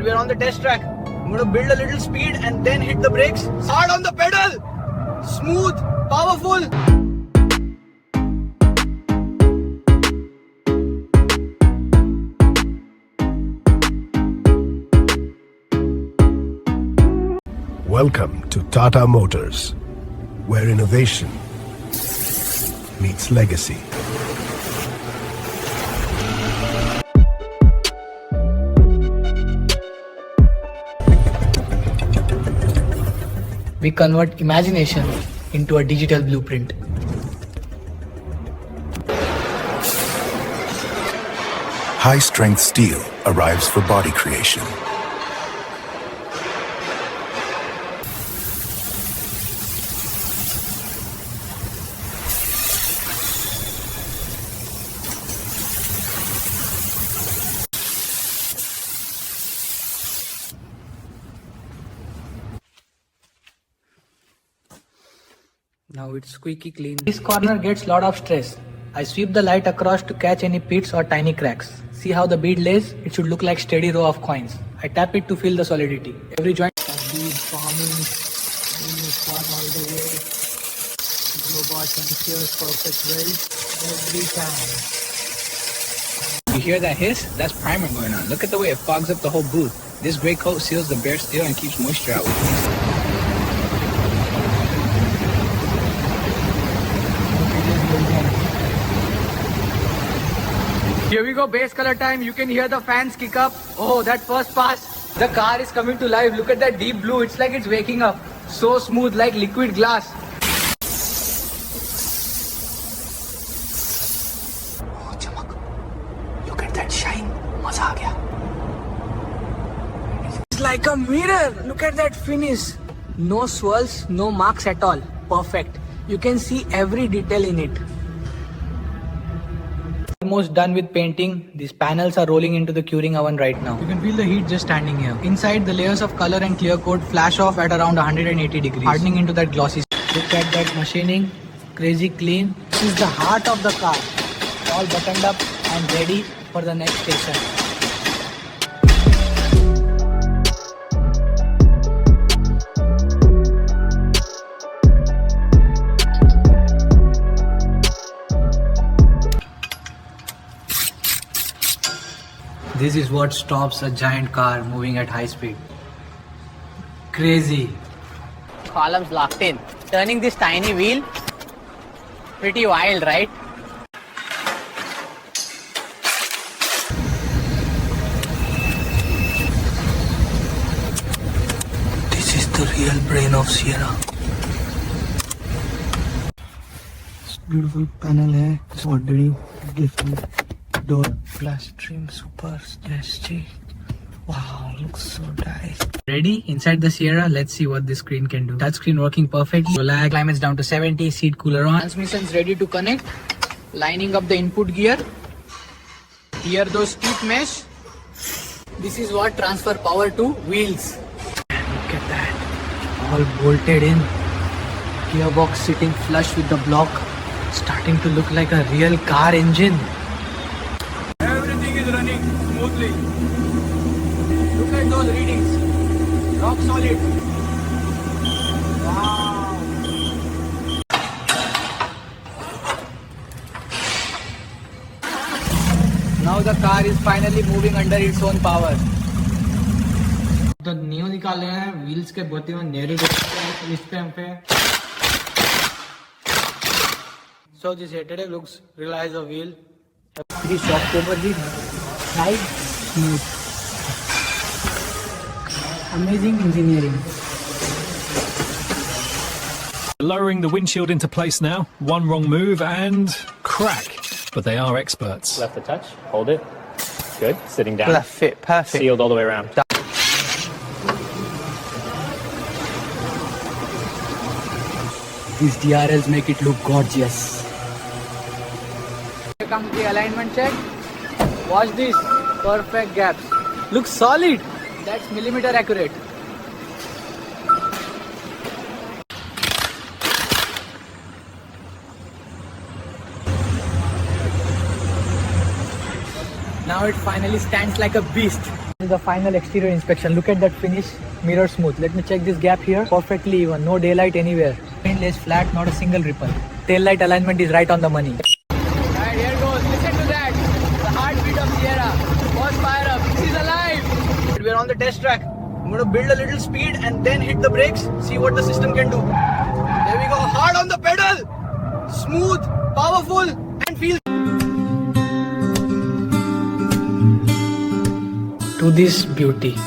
we are on the test track. I'm going to build a little speed and then hit the brakes. Hard on the pedal. Smooth, powerful. Welcome to Tata Motors, where innovation meets legacy. We convert imagination into a digital blueprint. High-strength steel arrives for body creation. Now it's squeaky clean. This corner gets lot of stress. I sweep the light across to catch any pits or tiny cracks. See how the bead lays? It should look like steady row of coins. I tap it to feel the solidity. Every joint of bead forming, start all the way. Robot ensures perfect weld every time. You hear that hiss? That's primer going on. Look at the way it fogs up the whole booth. This gray coat seals the bare steel and keeps moisture out. Here we go, base color time. You can hear the fans kick up. Oh, that first pass. The car is coming to life. Look at that deep blue. It's like it's waking up. So smooth, like liquid glass. Oh, chamak. Look at that shine. Maza aa gaya. It's like a mirror. Look at that finish. No swirls, no marks at all. Perfect. You can see every detail in it. Almost done with painting. These panels are rolling into the curing oven right now. You can feel the heat just standing here. Inside, the layers of color and clear coat flash off at around 180 degrees, hardening into that glossy. Look at that machining. Crazy clean. This is the heart of the car. All buttoned up and ready for the next station. This is what stops a giant car moving at high speed. Crazy. Columns locked in. Turning this tiny wheel, pretty wild, right? This is the real brain of Sierra. This beautiful panel hai. So what did you give me? Door flash trim super SG. Wow, looks so nice. Ready? Inside the Sierra, let's see what this screen can do. Touchscreen working perfectly. Relax. Climate's down to 70. Seat cooler on. Transmission's ready to connect. Lining up the input gear. Here those steep mesh. This is what transfer power to wheels. Look at that. All bolted in. Gearbox sitting flush with the block. Starting to look like a real car engine. Everything is running smoothly. Look at those readings. Rock solid. Wow. Now the car is finally moving under its own power. The new निकाले हैं wheels के बहुत ही narrow इस पे हम पे. So this headed looks real as a wheel. This shock over the side smooth. Amazing engineering. Lowering the windshield into place now. One wrong move and crack. But they are experts. Left the touch, hold it. Good. Sitting down. Left fit, perfect. Sealed all the way around. These DRLs make it look gorgeous. Here comes the alignment check. Watch this. Perfect gaps. Looks solid. That's millimeter accurate. Now it finally stands like a beast. This is the final exterior inspection. Look at that finish, mirror smooth. Let me check this gap here. Perfectly even, no daylight anywhere. Paint lays flat, not a single ripple. Tail light alignment is right on the money. Alright, here goes. Listen to that. The heartbeat of Sierra. First fire up. She's alive. We're on the test track. I'm going to build a little speed and then hit the brakes. See what the system can do. There we go. Hard on the pedal. Smooth, powerful, and feel. To this beauty.